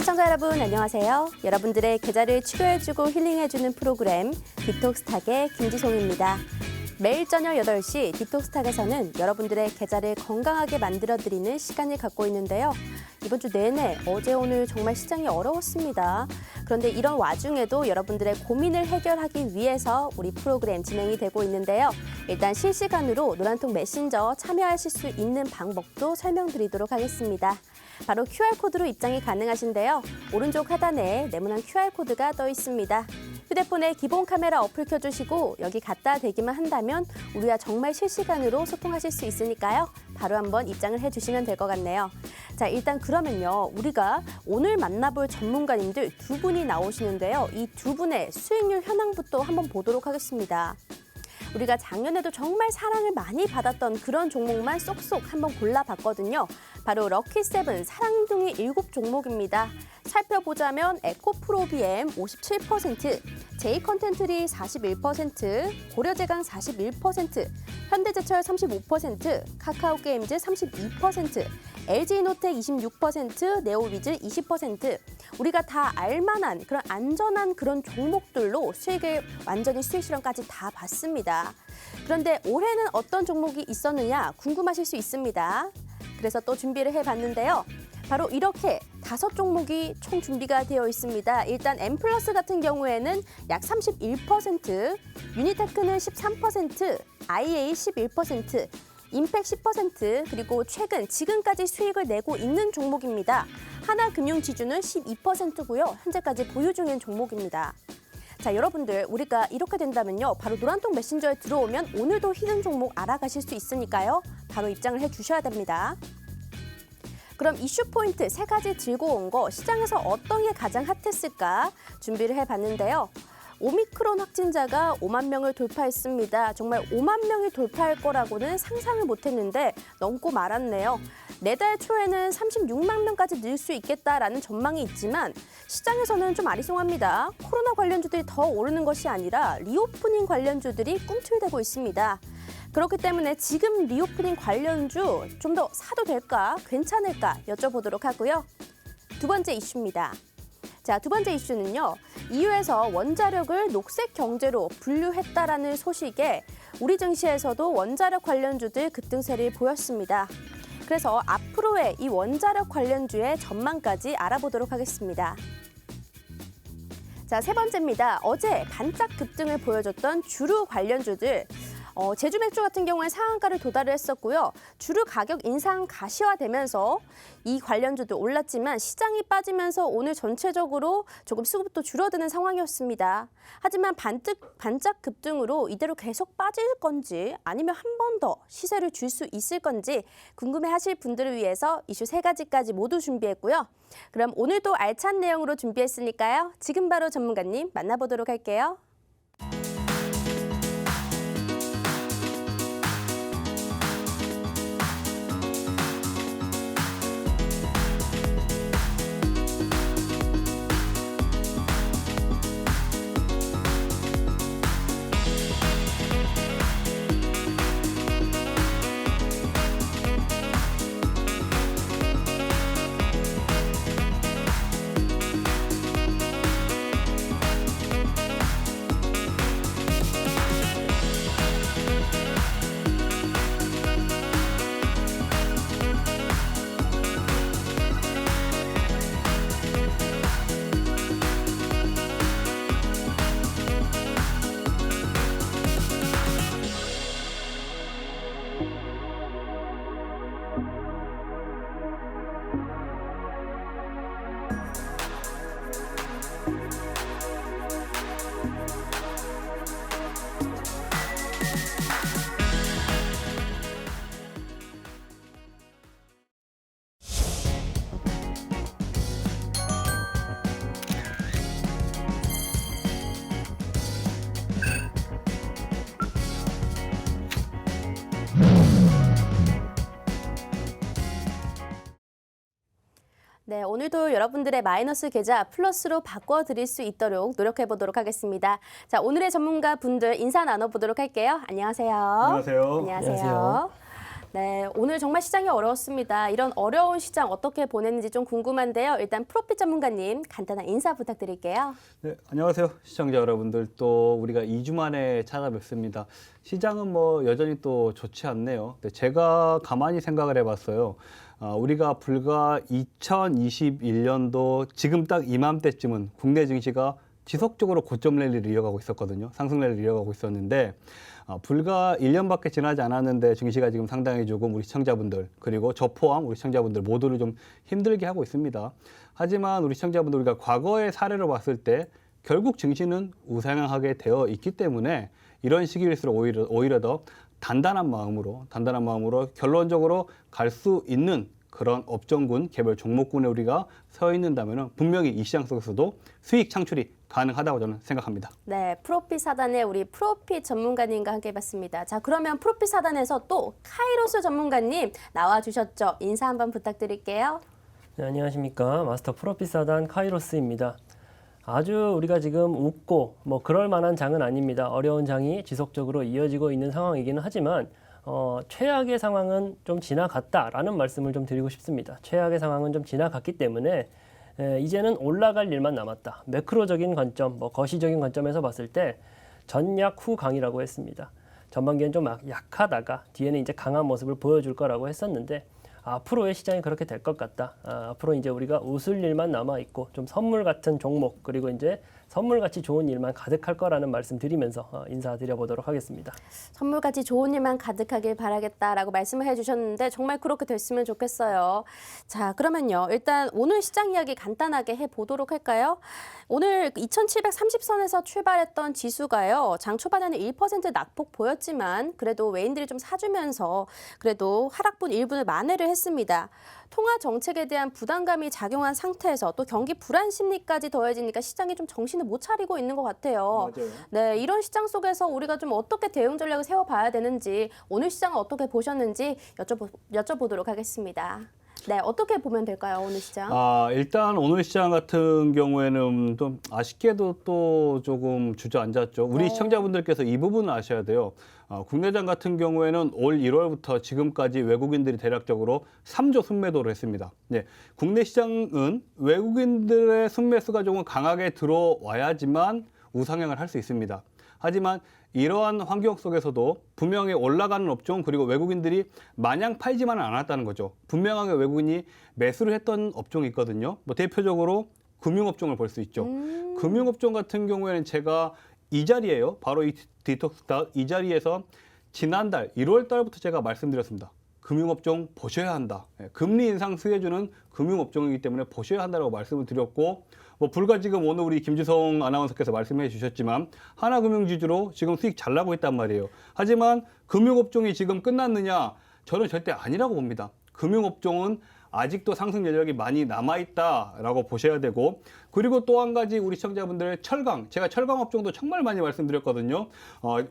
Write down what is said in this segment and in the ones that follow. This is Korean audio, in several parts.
시청자 여러분 안녕하세요. 여러분들의 계좌를 치료해주고 힐링해주는 프로그램 디톡스탁의 김지송입니다. 매일 저녁 8시 디톡스탁에서는 여러분들의 계좌를 건강하게 만들어드리는 시간을 갖고 있는데요. 이번 주 내내 어제 오늘 정말 시장이 어려웠습니다. 그런데 이런 와중에도 여러분들의 고민을 해결하기 위해서 우리 프로그램 진행이 되고 있는데요. 일단 실시간으로 노란통 메신저 참여하실 수 있는 방법도 설명드리도록 하겠습니다. 바로 QR코드로 입장이 가능하신데요. 오른쪽 하단에 네모난 QR코드가 떠 있습니다. 휴대폰에 기본 카메라 어플 켜주시고 여기 갖다 대기만 한다면 우리와 정말 실시간으로 소통하실 수 있으니까요. 바로 한번 입장을 해주시면 될 것 같네요. 자, 일단 그러면요. 우리가 오늘 만나볼 전문가님들 두 분이 나오시는데요. 이 두 분의 수익률 현황부터 한번 보도록 하겠습니다. 우리가 작년에도 정말 사랑을 많이 받았던 그런 종목만 쏙쏙 한번 골라봤거든요. 바로 럭키세븐 사랑둥이 7종목입니다. 살펴보자면 에코프로비엠 57%, 제이컨텐트리 41%, 고려제강 41%, 현대제철 35%, 카카오게임즈 32%, LG이노텍 26%, 네오위즈 20%. 우리가 다 알만한 그런 안전한 그런 종목들로 수익을 완전히 수익 실현까지 다 봤습니다. 그런데 올해는 어떤 종목이 있었느냐 궁금하실 수 있습니다. 그래서 또 준비를 해봤는데요. 바로 이렇게 5종목이 총 준비가 되어 있습니다. 일단 엠플러스 같은 경우에는 약 31%, 유니테크는 13%, IA 11%, 임팩 10%, 그리고 최근 지금까지 수익을 내고 있는 종목입니다. 하나금융지주는 12%고요. 현재까지 보유 중인 종목입니다. 자, 여러분들 우리가 이렇게 된다면요. 바로 노란통 메신저에 들어오면 오늘도 히든 종목 알아가실 수 있으니까요. 바로 입장을 해주셔야 됩니다. 그럼 이슈 포인트 3가지 들고 온 거 시장에서 어떤 게 가장 핫했을까 준비를 해봤는데요. 오미크론 확진자가 5만 명을 돌파했습니다. 정말 5만 명이 돌파할 거라고는 상상을 못했는데 넘고 말았네요. 내달 초에는 36만 명까지 늘 수 있겠다라는 전망이 있지만 시장에서는 좀 아리송합니다. 코로나 관련주들이 더 오르는 것이 아니라 리오프닝 관련주들이 꿈틀대고 있습니다. 그렇기 때문에 지금 리오프닝 관련주 좀 더 사도 될까, 괜찮을까 여쭤보도록 하고요. 두 번째 이슈입니다. 자, 두 번째 이슈는요. EU에서 원자력을 녹색 경제로 분류했다라는 소식에 우리 증시에서도 원자력 관련주들 급등세를 보였습니다. 그래서 앞으로의 이 원자력 관련주의 전망까지 알아보도록 하겠습니다. 자, 세 번째입니다. 어제 반짝 급등을 보여줬던 주류 관련주들. 제주 맥주 같은 경우에 상한가를 도달을 했었고요. 주류 가격 인상 가시화되면서 이 관련주도 올랐지만 시장이 빠지면서 오늘 전체적으로 조금 수급도 줄어드는 상황이었습니다. 하지만 반짝 급등으로 이대로 계속 빠질 건지 아니면 한 번 더 시세를 줄 수 있을 건지 궁금해하실 분들을 위해서 이슈 3가지까지 모두 준비했고요. 그럼 오늘도 알찬 내용으로 준비했으니까요. 지금 바로 전문가님 만나보도록 할게요. 네, 오늘도 여러분들의 마이너스 계좌 플러스로 바꿔드릴 수 있도록 노력해보도록 하겠습니다. 자, 오늘의 전문가 분들 인사 나눠보도록 할게요. 안녕하세요. 안녕하세요. 안녕하세요. 네, 오늘 정말 시장이 어려웠습니다. 이런 어려운 시장 어떻게 보냈는지 좀 궁금한데요. 일단 프로핏 전문가님 간단한 인사 부탁드릴게요. 네, 안녕하세요. 시청자 여러분들. 또 우리가 2주 만에 찾아뵙습니다. 시장은 뭐 여전히 또 좋지 않네요. 근데 제가 가만히 생각을 해봤어요. 우리가 불과 2021년도 지금 딱 이맘때쯤은 국내 증시가 지속적으로 고점 랠리를 이어가고 있었거든요. 상승 랠리를 이어가고 있었는데 불과 1년밖에 지나지 않았는데 증시가 지금 상당히 조금 우리 시청자분들 그리고 저 포함 우리 시청자분들 모두를 좀 힘들게 하고 있습니다. 하지만 우리 시청자분들 우리가 과거의 사례로 봤을 때 결국 증시는 우상향하게 되어 있기 때문에 이런 시기일수록 오히려 더 단단한 마음으로 결론적으로 갈 수 있는 그런 업종군, 개별 종목군에 우리가 서 있는다면 분명히 이 시장 속에서도 수익 창출이 가능하다고 저는 생각합니다. 네, 프로핏 사단의 우리 프로핏 전문가님과 함께 해봤습니다. 자, 그러면 프로핏 사단에서 또 카이로스 전문가님 나와주셨죠. 인사 한번 부탁드릴게요. 네, 안녕하십니까. 마스터 프로핏 사단 카이로스입니다. 아주 우리가 지금 웃고 뭐 그럴 만한 장은 아닙니다. 어려운 장이 지속적으로 이어지고 있는 상황이기는 하지만 최악의 상황은 좀 지나갔다라는 말씀을 좀 드리고 싶습니다. 최악의 상황은 좀 지나갔기 때문에 이제는 올라갈 일만 남았다. 매크로적인 관점, 뭐 거시적인 관점에서 봤을 때 전약 후 강이라고 했습니다. 전반기엔 좀 약하다가 뒤에는 이제 강한 모습을 보여줄 거라고 했었는데 앞으로의 시장이 그렇게 될 것 같다. 앞으로 이제 우리가 웃을 일만 남아 있고 좀 선물 같은 종목 그리고 이제 선물같이 좋은 일만 가득할 거라는 말씀 드리면서 인사드려보도록 하겠습니다. 선물같이 좋은 일만 가득하길 바라겠다라고 말씀을 해주셨는데 정말 그렇게 됐으면 좋겠어요. 자, 그러면요. 일단 오늘 시장 이야기 간단하게 해보도록 할까요? 오늘 2730선에서 출발했던 지수가요. 장 초반에는 1% 낙폭 보였지만 그래도 외인들이 좀 사주면서 그래도 하락분 일부를 만회를 했습니다. 통화 정책에 대한 부담감이 작용한 상태에서 또 경기 불안 심리까지 더해지니까 시장이 좀 정신을 못 차리고 있는 것 같아요. 맞아요. 네, 이런 시장 속에서 우리가 좀 어떻게 대응 전략을 세워봐야 되는지 오늘 시장을 어떻게 보셨는지 여쭤보도록 하겠습니다. 네, 어떻게 보면 될까요, 오늘 시장? 일단 오늘 시장 같은 경우에는 좀 아쉽게도 또 조금 주저앉았죠. 우리 시청자분들께서 이 부분을 아셔야 돼요. 국내장 같은 경우에는 올 1월부터 지금까지 외국인들이 대략적으로 3조 순매도를 했습니다. 네, 국내 시장은 외국인들의 순매수가 조금 강하게 들어와야지만 우상향을 할 수 있습니다. 하지만 이러한 환경 속에서도 분명히 올라가는 업종 그리고 외국인들이 마냥 팔지만은 않았다는 거죠. 분명하게 외국인이 매수를 했던 업종이 있거든요. 뭐 대표적으로 금융업종을 볼 수 있죠. 금융업종 같은 경우에는 제가 이 자리에요. 바로 이 디톡스탁 이 자리에서 지난달 1월 달부터 제가 말씀드렸습니다. 금융업종 보셔야 한다. 금리 인상 수혜주는 금융업종이기 때문에 보셔야 한다고 말씀을 드렸고 뭐 불과 지금 오늘 우리 김지성 아나운서께서 말씀해 주셨지만 하나금융지주로 지금 수익 잘 나고 있단 말이에요. 하지만 금융업종이 지금 끝났느냐? 저는 절대 아니라고 봅니다. 금융업종은 아직도 상승 여력이 많이 남아있다라고 보셔야 되고 그리고 또 한 가지 우리 시청자분들 철강, 제가 철강 업종도 정말 많이 말씀드렸거든요.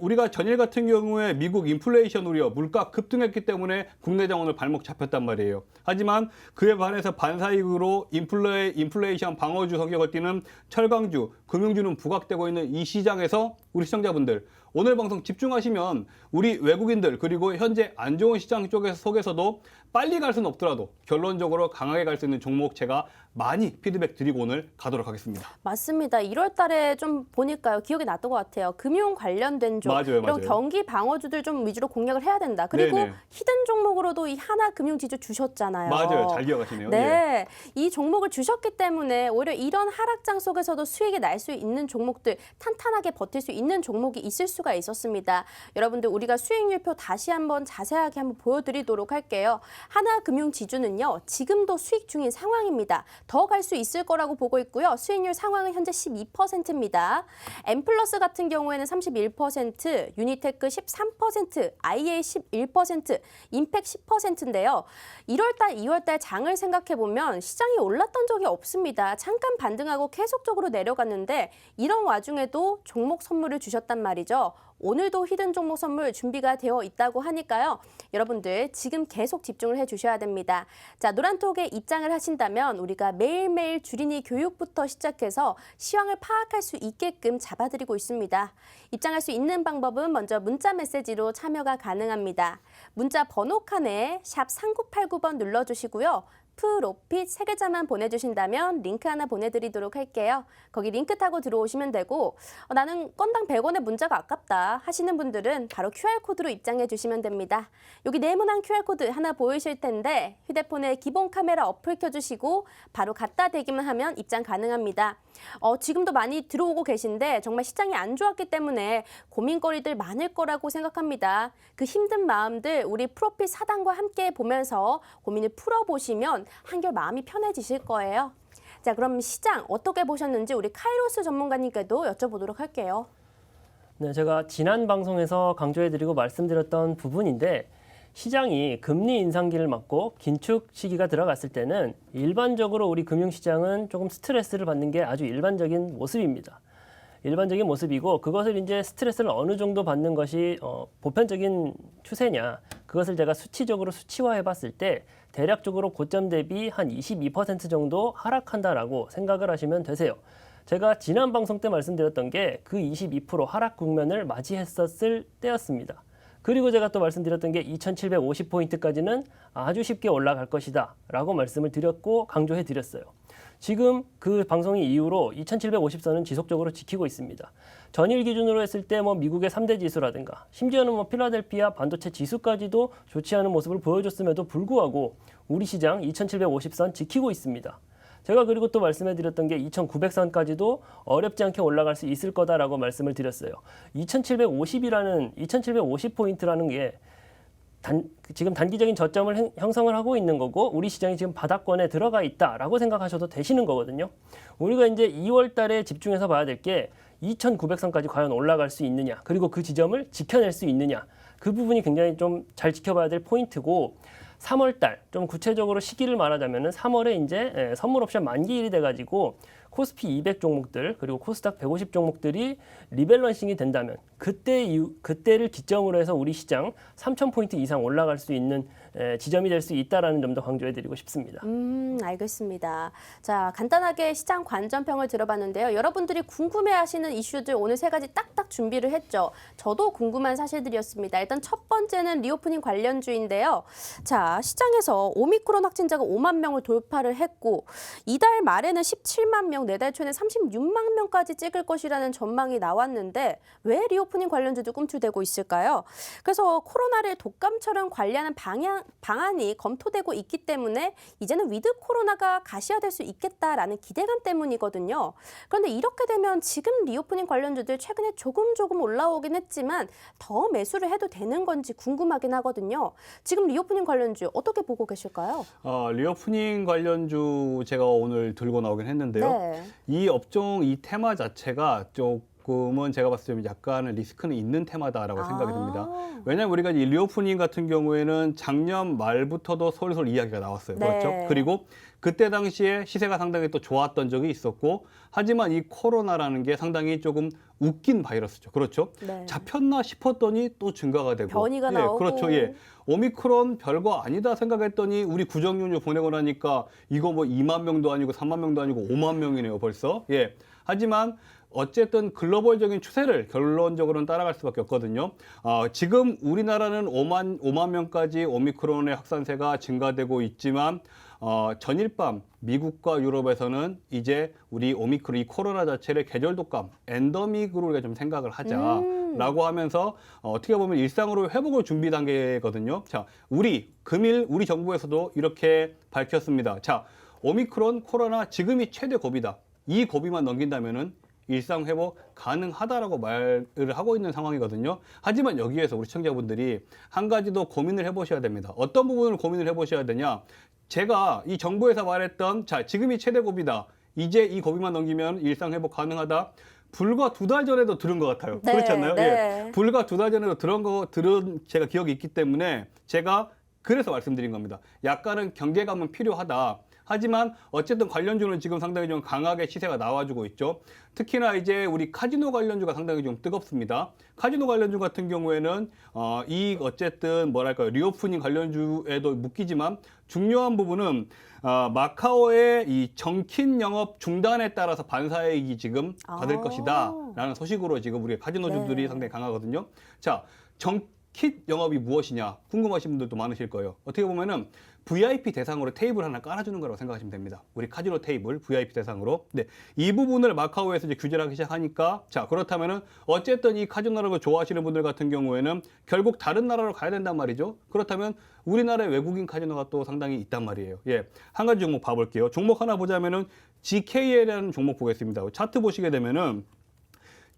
우리가 전일 같은 경우에 미국 인플레이션 우려, 물가 급등했기 때문에 국내 자원을 발목 잡혔단 말이에요. 하지만 그에 반해서 반사이익으로 인플레이션 방어주 성격을 띠는 철강주, 금융주는 부각되고 있는 이 시장에서 우리 시청자분들 오늘 방송 집중하시면 우리 외국인들 그리고 현재 안 좋은 시장 속에서도 빨리 갈 수는 없더라도 결론적으로 강하게 갈 수 있는 종목 제가 많이 피드백 드리고 오늘 가도록 하겠습니다. 맞습니다. 1월 달에 좀 보니까요. 기억이 났던 것 같아요. 금융 관련된 종 맞아요, 이런 맞아요. 경기 방어주들 좀 위주로 공략을 해야 된다. 그리고 네네. 히든 종목으로도 이 하나금융지주 주셨잖아요. 맞아요. 잘 기억하시네요. 네, 예. 이 종목을 주셨기 때문에 오히려 이런 하락장 속에서도 수익이 날 수 있는 종목들, 탄탄하게 버틸 수 있는 종목이 있을 수가 있었습니다. 여러분들 우리가 수익률표 다시 한번 자세하게 한번 보여드리도록 할게요. 하나금융지주는요, 지금도 수익 중인 상황입니다. 더 갈 수 있을 거라고 보고 있고요. 수익률 상황은 현재 12%입니다. 엠플러스 같은 경우에는 31%, 유니테크 13%, IA 11%, 임팩 10%인데요. 1월달, 2월달 장을 생각해보면 시장이 올랐던 적이 없습니다. 잠깐 반등하고 계속적으로 내려갔는데 이런 와중에도 종목 선물을 주셨단 말이죠. 오늘도 히든 종목 선물 준비가 되어 있다고 하니까요. 여러분들 지금 계속 집중을 해주셔야 됩니다. 자, 노란톡에 입장을 하신다면 우리가 매일매일 주린이 교육부터 시작해서 시황을 파악할 수 있게끔 잡아드리고 있습니다. 입장할 수 있는 방법은 먼저 문자 메시지로 참여가 가능합니다. 문자 번호 칸에 샵 3989번 눌러주시고요. 프로핏 3글자만 보내주신다면 링크 하나 보내드리도록 할게요. 거기 링크 타고 들어오시면 되고 나는 건당 100원의 문자가 아깝다 하시는 분들은 바로 QR코드로 입장해 주시면 됩니다. 여기 네모난 QR코드 하나 보이실 텐데 휴대폰에 기본 카메라 어플 켜주시고 바로 갖다 대기만 하면 입장 가능합니다. 지금도 많이 들어오고 계신데 정말 시장이 안 좋았기 때문에 고민거리들 많을 거라고 생각합니다. 그 힘든 마음들 우리 프로핏 사단과 함께 보면서 고민을 풀어보시면 한결 마음이 편해지실 거예요. 자, 그럼 시장 어떻게 보셨는지 우리 카이로스 전문가님께도 여쭤보도록 할게요. 네, 제가 지난 방송에서 강조해드리고 말씀드렸던 부분인데 시장이 금리 인상기를 맞고 긴축 시기가 들어갔을 때는 일반적으로 우리 금융시장은 조금 스트레스를 받는 게 아주 일반적인 모습입니다. 일반적인 모습이고 그것을 이제 스트레스를 어느 정도 받는 것이 보편적인 추세냐 그것을 제가 수치적으로 수치화해 봤을 때 대략적으로 고점 대비 한 22% 정도 하락한다라고 생각을 하시면 되세요. 제가 지난 방송 때 말씀드렸던 게 그 22% 하락 국면을 맞이했었을 때였습니다. 그리고 제가 또 말씀드렸던 게 2750포인트까지는 아주 쉽게 올라갈 것이다 라고 말씀을 드렸고 강조해 드렸어요. 지금 그 방송이 이후로 2750선은 지속적으로 지키고 있습니다. 전일 기준으로 했을 때 미국의 3대 지수라든가 심지어는 필라델피아 반도체 지수까지도 좋지 않은 모습을 보여줬음에도 불구하고 우리 시장 2750선 지키고 있습니다. 제가 그리고 또 말씀해드렸던 게 2900선까지도 어렵지 않게 올라갈 수 있을 거다라고 말씀을 드렸어요. 2750포인트라는 게 지금 단기적인 저점을 형성을 하고 있는 거고 우리 시장이 지금 바닥권에 들어가 있다라고 생각하셔도 되시는 거거든요. 우리가 이제 2월 달에 집중해서 봐야 될 게 2900선까지 과연 올라갈 수 있느냐 그리고 그 지점을 지켜낼 수 있느냐 그 부분이 굉장히 좀 잘 지켜봐야 될 포인트고 3월 달 좀 구체적으로 시기를 말하자면은 3월에 이제 선물 옵션 만기일이 돼가지고 코스피 200 종목들 그리고 코스닥 150 종목들이 리밸런싱이 된다면 그때를 기점으로 해서 우리 시장 3,000포인트 이상 올라갈 수 있는 지점이 될 수 있다라는 점도 강조해드리고 싶습니다. 알겠습니다. 자, 간단하게 시장 관전평을 들어봤는데요. 여러분들이 궁금해하시는 이슈들 오늘 3가지 딱딱 준비를 했죠. 저도 궁금한 사실들이었습니다. 일단 첫 번째는 리오프닝 관련주인데요. 자, 시장에서 오미크론 확진자가 5만 명을 돌파를 했고 이달 말에는 17만 명, 내달 초에는 36만 명까지 찍을 것이라는 전망이 나왔는데 왜 리오프닝 관련주도 꿈틀대고 있을까요? 그래서 코로나를 독감처럼 관리하는 방안이 검토되고 있기 때문에 이제는 위드 코로나가 가시화될 수 있겠다라는 기대감 때문이거든요. 그런데 이렇게 되면 지금 리오프닝 관련주들 최근에 조금 올라오긴 했지만 더 매수를 해도 되는 건지 궁금하긴 하거든요. 지금 리오프닝 관련주 어떻게 보고 계실까요? 리오프닝 관련주 제가 오늘 들고 나오긴 했는데요. 네. 이 업종, 이 테마 자체가 조금은 제가 봤을 때 약간은 리스크는 있는 테마다라고 생각이 듭니다. 왜냐하면 우리가 이 리오프닝 같은 경우에는 작년 말부터도 솔솔 이야기가 나왔어요. 네. 그렇죠? 그리고 그때 당시에 시세가 상당히 또 좋았던 적이 있었고 하지만 이 코로나라는 게 상당히 조금 웃긴 바이러스죠. 그렇죠? 네. 잡혔나 싶었더니 또 증가가 되고. 변이가 나오고. 그렇죠. 예. 오미크론 별거 아니다 생각했더니 우리 구정윤휴 보내고 나니까 이거 2만 명도 아니고 3만 명도 아니고 5만 명이네요, 벌써. 예. 하지만 어쨌든 글로벌적인 추세를 결론적으로는 따라갈 수밖에 없거든요. 지금 우리나라는 5만 명까지 오미크론의 확산세가 증가되고 있지만 전일 밤 미국과 유럽에서는 이제 우리 오미크론 이 코로나 자체를 계절 독감, 엔더믹으로 우리가 좀 생각을 하자라고 하면서 어떻게 보면 일상으로 회복을 준비 단계거든요. 자, 금일 우리 정부에서도 이렇게 밝혔습니다. 자, 오미크론 코로나 지금이 최대 고비다. 이 고비만 넘긴다면은 일상 회복 가능하다라고 말을 하고 있는 상황이거든요. 하지만 여기에서 우리 시청자분들이 한 가지 더 고민을 해보셔야 됩니다. 어떤 부분을 고민을 해보셔야 되냐? 제가 이 정부에서 말했던 자, 지금이 최대 고비다. 이제 이 고비만 넘기면 일상 회복 가능하다. 불과 2달 전에도 들은 것 같아요. 네, 그렇지 않나요? 네. 예. 불과 2달 전에도 들은 제가 기억이 있기 때문에 제가 그래서 말씀드린 겁니다. 약간은 경계감은 필요하다. 하지만 어쨌든 관련주는 지금 상당히 좀 강하게 시세가 나와주고 있죠. 특히나 이제 우리 카지노 관련주가 상당히 좀 뜨겁습니다. 카지노 관련주 같은 경우에는 이 어쨌든 뭐랄까요, 리오프닝 관련주에도 묶이지만 중요한 부분은 마카오의 이 정킨 영업 중단에 따라서 반사이익이 지금 받을 것이다라는 소식으로 지금 우리 카지노주들이 네. 상당히 강하거든요. 자, 정킨 영업이 무엇이냐 궁금하신 분들도 많으실 거예요. 어떻게 보면은 VIP 대상으로 테이블 하나 깔아주는 거라고 생각하시면 됩니다. 우리 카지노 테이블 VIP 대상으로. 네, 이 부분을 마카오에서 이제 규제를 하기 시작하니까, 자, 그렇다면은 어쨌든 이 카지노를 좋아하시는 분들 같은 경우에는 결국 다른 나라로 가야 된단 말이죠. 그렇다면 우리나라에 외국인 카지노가 또 상당히 있단 말이에요. 예, 한 가지 종목 봐볼게요. 종목 하나 보자면은 GKL이라는 종목 보겠습니다. 차트 보시게 되면은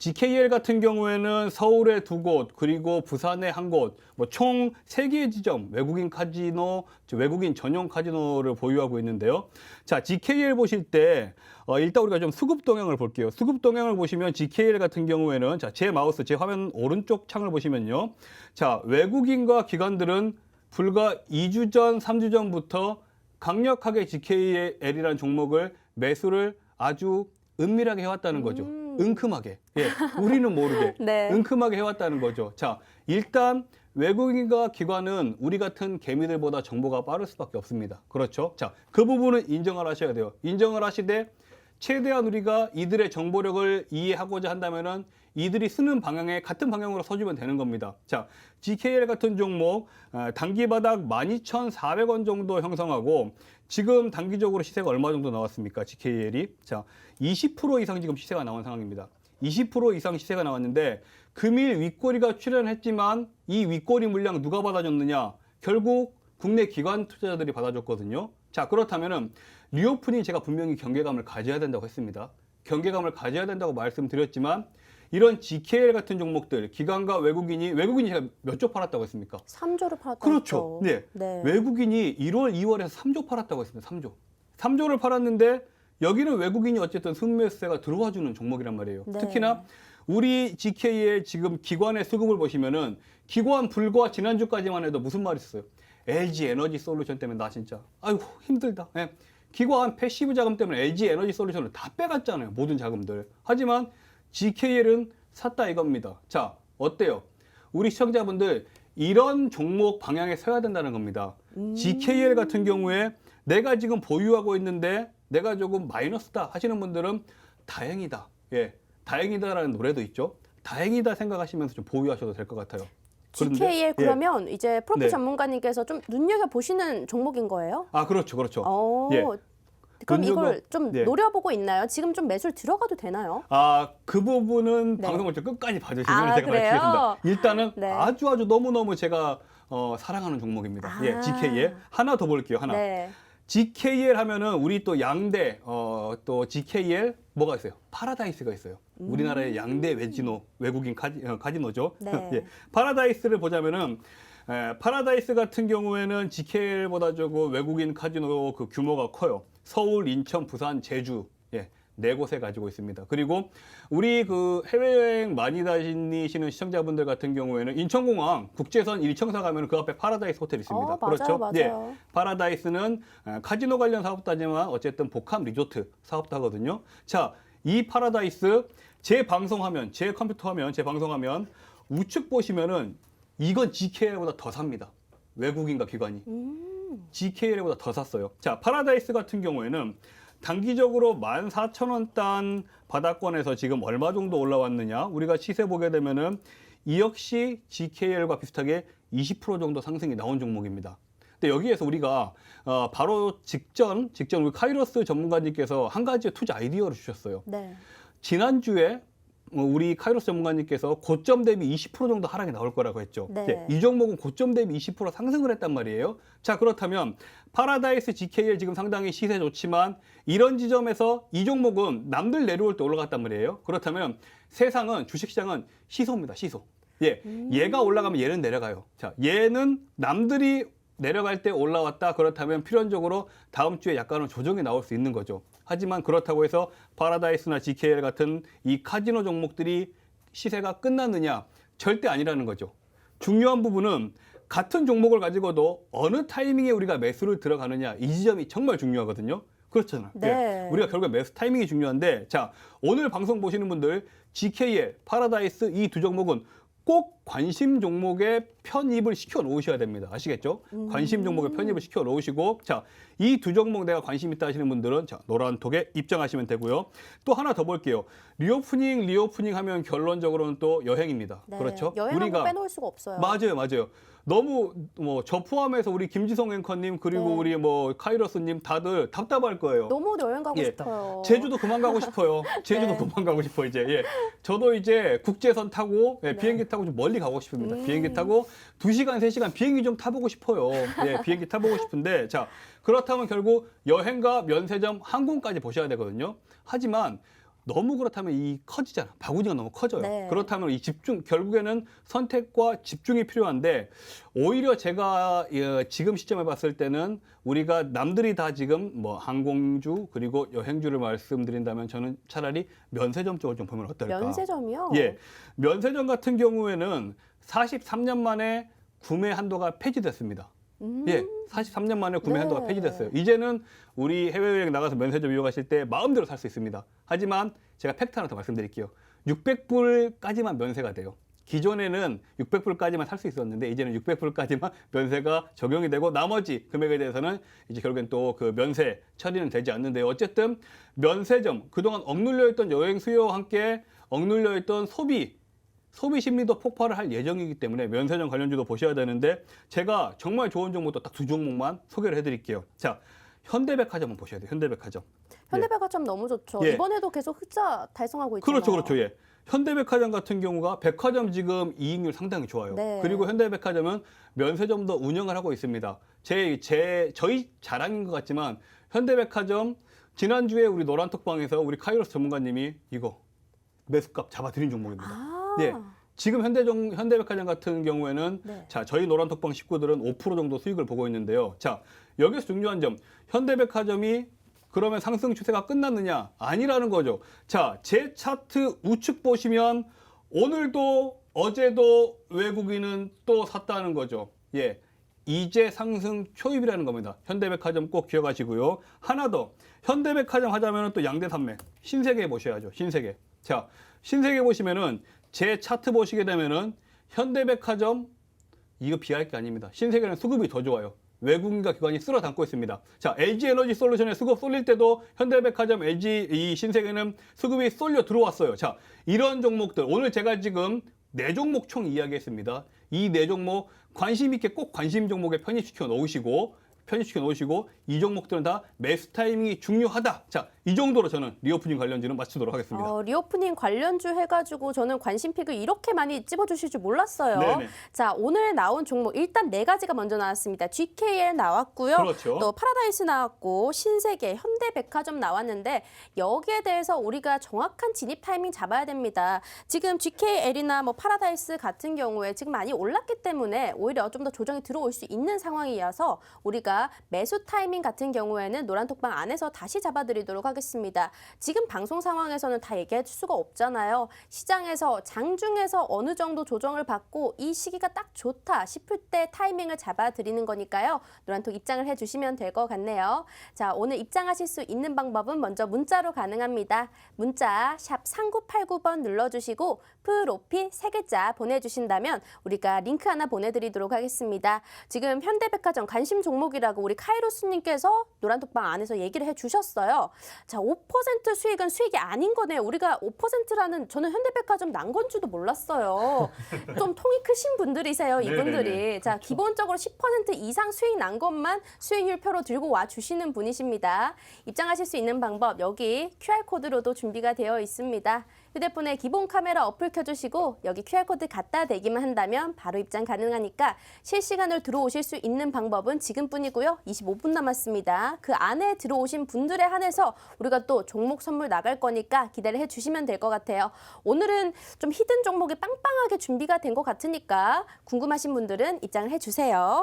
GKL 같은 경우에는 서울에 2곳, 그리고 부산에 1곳, 뭐 총 3개의 지점, 외국인 카지노, 외국인 전용 카지노를 보유하고 있는데요. 자, GKL 보실 때, 일단 우리가 좀 수급 동향을 볼게요. 수급 동향을 보시면 GKL 같은 경우에는, 자, 제 마우스, 제 화면 오른쪽 창을 보시면요. 자, 외국인과 기관들은 불과 2주 전, 3주 전부터 강력하게 GKL이라는 종목을 매수를 아주 은밀하게 해왔다는 거죠. 은큼하게. 예, 우리는 모르게. 네. 은큼하게 해왔다는 거죠. 자, 일단 외국인과 기관은 우리 같은 개미들보다 정보가 빠를 수밖에 없습니다. 그렇죠? 자, 그 부분은 인정을 하셔야 돼요. 인정을 하시되 최대한 우리가 이들의 정보력을 이해하고자 한다면은 이들이 쓰는 방향에 같은 방향으로 서주면 되는 겁니다. 자, GKL 같은 종목 단기 바닥 12,400원 정도 형성하고 지금 단기적으로 시세가 얼마 정도 나왔습니까? GKL이. 자, 20% 이상 지금 시세가 나온 상황입니다. 20% 이상 시세가 나왔는데 금일 윗꼬리가 출현했지만 이 윗꼬리 물량 누가 받아줬느냐? 결국 국내 기관 투자자들이 받아줬거든요. 자, 그렇다면은 리오프닝 제가 분명히 경계감을 가져야 된다고 했습니다. 경계감을 가져야 된다고 말씀드렸지만 이런 GKL 같은 종목들, 기관과 외국인이 제가 몇 조 팔았다고 했습니까? 3조를 팔았다고 그렇죠. 했죠. 네. 외국인이 1월, 2월에서 3조 팔았다고 했습니다. 3조. 3조를 팔았는데 여기는 외국인이 어쨌든 순매수세가 들어와주는 종목이란 말이에요. 네. 특히나 우리 GK의 지금 기관의 수급을 보시면은 기관 불과 지난주까지만 해도 무슨 말이 있었어요? LG 에너지 솔루션 때문에 나 진짜 아이고 힘들다. 예. 기관 패시브 자금 때문에 LG 에너지 솔루션을 다 빼갔잖아요. 모든 자금들. 하지만 GKL은 샀다 이겁니다. 자, 어때요? 우리 시청자분들 이런 종목 방향에 서야 된다는 겁니다. GKL 같은 경우에 내가 지금 보유하고 있는데 내가 조금 마이너스다 하시는 분들은 다행이다. 예, 다행이다라는 노래도 있죠. 다행이다 생각하시면서 좀 보유하셔도 될 것 같아요. 그런데, GKL 그러면 이제 프로필 네. 전문가님께서 좀 눈여겨보시는 종목인 거예요? 아, 그렇죠. 그렇죠. 예. 그럼 눈여겨- 이걸 좀 네. 노려보고 있나요? 지금 좀 매수를 들어가도 되나요? 아, 그 부분은 네. 방송을 좀 끝까지 봐주시면 아, 제가 그래요? 밝히겠습니다. 일단은 네. 아주 너무너무 제가 사랑하는 종목입니다. 아. 예, GKL. 하나 더 볼게요. 하나. 네. GKL 하면은 우리 또 양대 또 GKL 뭐가 있어요? 파라다이스가 있어요. 우리나라의 양대 외국인 카지노죠. 네. 예, 파라다이스를 보자면은 파라다이스 같은 경우에는 GKL보다 조금 외국인 카지노 그 규모가 커요. 서울, 인천, 부산, 제주. 예. 4곳에 가지고 있습니다. 그리고 우리 그 해외여행 많이 다니시는 시청자분들 같은 경우에는 인천공항 국제선 1청사 가면 그 앞에 파라다이스 호텔 있습니다. 맞아요, 그렇죠? 맞아요. 예. 파라다이스는 카지노 관련 사업도 하지만 어쨌든 복합 리조트 사업도 하거든요. 자, 이 파라다이스 제 방송하면, 제 컴퓨터 화면, 제 방송하면 우측 보시면은 이건 GKL보다 더 삽니다. 외국인과 기관이. GKL보다 더 샀어요. 자, 파라다이스 같은 경우에는 단기적으로 14,000원 단 바닥권에서 지금 얼마 정도 올라왔느냐? 우리가 시세 보게 되면은 이 역시 GKL과 비슷하게 20% 정도 상승이 나온 종목입니다. 근데 여기에서 우리가 바로 직전 우리 카이로스 전문가님께서 한 가지 투자 아이디어를 주셨어요. 네. 지난주에 우리 카이로스 전문가님께서 고점 대비 20% 정도 하락이 나올 거라고 했죠. 네. 이 종목은 고점 대비 20% 상승을 했단 말이에요. 자, 그렇다면 파라다이스 GKL 지금 상당히 시세 좋지만 이런 지점에서 이 종목은 남들 내려올 때 올라갔단 말이에요. 그렇다면 세상은 주식시장은 시소입니다. 시소. 예, 얘가 올라가면 얘는 내려가요. 자, 얘는 남들이 내려갈 때 올라왔다. 그렇다면 필연적으로 다음 주에 약간은 조정이 나올 수 있는 거죠. 하지만 그렇다고 해서 파라다이스나 GKL 같은 이 카지노 종목들이 시세가 끝났느냐? 절대 아니라는 거죠. 중요한 부분은 같은 종목을 가지고도 어느 타이밍에 우리가 매수를 들어가느냐 이 지점이 정말 중요하거든요. 그렇잖아요. 네. 예. 우리가 결국에 매수 타이밍이 중요한데 자 오늘 방송 보시는 분들 GKL, 파라다이스 이 두 종목은 꼭 관심 종목에 편입을 시켜 놓으셔야 됩니다. 아시겠죠? 관심 종목에 편입을 시켜 놓으시고 자, 이 두 종목 내가 관심 있다 하시는 분들은 자, 노란톡에 입장하시면 되고요. 또 하나 더 볼게요. 리오프닝 하면 결론적으로는 또 여행입니다. 네. 그렇죠? 여행 한번 빼놓을 수가 없어요. 맞아요. 너무 뭐 저 포함해서 우리 김지성 앵커님 그리고 네. 우리 뭐 카이러스님 다들 답답할 거예요. 너무 여행 가고 예. 싶어요. 제주도 그만 가고 싶어요. 제주도 네. 그만 가고 싶어 이제. 예. 저도 이제 국제선 타고 예, 네. 비행기 타고 좀 멀리 가고 싶습니다. 비행기 타고 2시간, 3시간 비행기 좀 타보고 싶어요. 예, 비행기 타보고 싶은데 자, 그렇다면 결국 여행과 면세점, 항공까지 보셔야 되거든요. 하지만 너무 그렇다면 이 커지잖아. 바구니가 너무 커져요. 네. 그렇다면 이 집중, 결국에는 선택과 집중이 필요한데 오히려 제가 지금 시점에 봤을 때는 우리가 남들이 다 지금 뭐 항공주 그리고 여행주를 말씀드린다면 저는 차라리 면세점 쪽을 좀 보면 어떨까? 면세점이요? 예. 면세점 같은 경우에는 43년 만에 구매 한도가 폐지됐습니다. 예, 43년 만에 구매 한도가 네. 폐지됐어요. 이제는 우리 해외여행 나가서 면세점 이용하실 때 마음대로 살 수 있습니다. 하지만 제가 팩트 하나 더 말씀드릴게요. 600불까지만 면세가 돼요. 기존에는 600불까지만 살 수 있었는데 이제는 600불까지만 면세가 적용이 되고 나머지 금액에 대해서는 이제 결국엔 또 그 면세 처리는 되지 않는데요. 어쨌든 면세점 그동안 억눌려 있던 여행 수요와 함께 억눌려 있던 소비 심리도 폭발을 할 예정이기 때문에 면세점 관련주도 보셔야 되는데 제가 정말 좋은 종목도 딱 두 종목만 소개를 해드릴게요. 자, 현대백화점은 보셔야 돼요. 현대백화점. 현대백화점 너무 좋죠. 예. 이번에도 계속 흑자 달성하고 있잖아요. 그렇죠. 예. 현대백화점 같은 경우가 백화점 지금 이익률 상당히 좋아요. 네. 그리고 현대백화점은 면세점도 운영을 하고 있습니다. 저희 자랑인 것 같지만 현대백화점 지난주에 우리 노란톡방에서 우리 카이로스 전문가님이 이거 매수값 잡아드린 종목입니다. 아. 예. 지금 현대백화점 같은 경우에는 네. 자, 저희 노란톡방 식구들은 5% 정도 수익을 보고 있는데요. 자, 여기서 중요한 점, 현대백화점이 그러면 상승 추세가 끝났느냐? 아니라는 거죠. 자, 제 차트 우측 보시면 오늘도 어제도 외국인은 또 샀다는 거죠. 예. 이제 상승 초입이라는 겁니다. 현대백화점 꼭 기억하시고요. 하나 더. 현대백화점 하자면 또 양대산맥. 신세계 보셔야죠. 신세계. 자, 신세계 보시면은 제 차트 보시게 되면은 현대백화점 이거 비할 게 아닙니다. 신세계는 수급이 더 좋아요. 외국인과 기관이 쓸어 담고 있습니다. 자, LG에너지 솔루션에 수급 쏠릴 때도 현대백화점, LG 이 신세계는 수급이 쏠려 들어왔어요. 자, 이런 종목들 오늘 제가 지금 4종목 총 이야기했습니다. 이 4종목 관심 있게 꼭 관심 종목에 편입시켜 놓으시고 이 종목들은 다 매수 타이밍이 중요하다. 자, 이 정도로 저는 리오프닝 관련주는 마치도록 하겠습니다. 리오프닝 관련주 해가지고 저는 관심픽을 이렇게 많이 찝어주실 줄 몰랐어요. 네네. 자, 오늘 나온 종목 일단 4가지가 먼저 나왔습니다. GKL 나왔고요. 그렇죠. 또 파라다이스 나왔고 신세계, 현대백화점 나왔는데 여기에 대해서 우리가 정확한 진입 타이밍 잡아야 됩니다. 지금 GKL이나 뭐 파라다이스 같은 경우에 지금 많이 올랐기 때문에 오히려 좀 더 조정이 들어올 수 있는 상황이어서 우리가 매수 타이밍 같은 경우에는 노란톡방 안에서 다시 잡아드리도록 하겠습니다. 지금 방송 상황에서는 다 얘기할 수가 없잖아요. 시장에서 장중에서 어느 정도 조정을 받고 이 시기가 딱 좋다 싶을 때 타이밍을 잡아드리는 거니까요. 노란톡 입장을 해주시면 될 것 같네요. 자, 오늘 입장하실 수 있는 방법은 먼저 문자로 가능합니다. 문자 샵 3989번 눌러주시고 프로필 3글자 보내주신다면 우리가 링크 하나 보내드리도록 하겠습니다. 지금 현대백화점 관심 종목이라고 우리 카이로스님께서 노란톡방 안에서 얘기를 해주셨어요. 자, 5% 수익은 수익이 아닌 거네요. 우리가 5%라는 저는 현대백화점 난건지도 몰랐어요. 좀 통이 크신 분들이세요, 이분들이. 네네네. 자, 기본적으로 10% 이상 수익 난 것만 수익률표로 들고 와 주시는 분이십니다. 입장하실 수 있는 방법 여기 QR코드로도 준비가 되어 있습니다. 휴대폰에 기본 카메라 어플 켜주시고 여기 QR코드 갖다 대기만 한다면 바로 입장 가능하니까 실시간으로 들어오실 수 있는 방법은 지금뿐이고요. 25분 남았습니다. 그 안에 들어오신 분들에 한해서 우리가 또 종목 선물 나갈 거니까 기대를 해주시면 될 것 같아요. 오늘은 좀 히든 종목이 빵빵하게 준비가 된 것 같으니까 궁금하신 분들은 입장을 해주세요.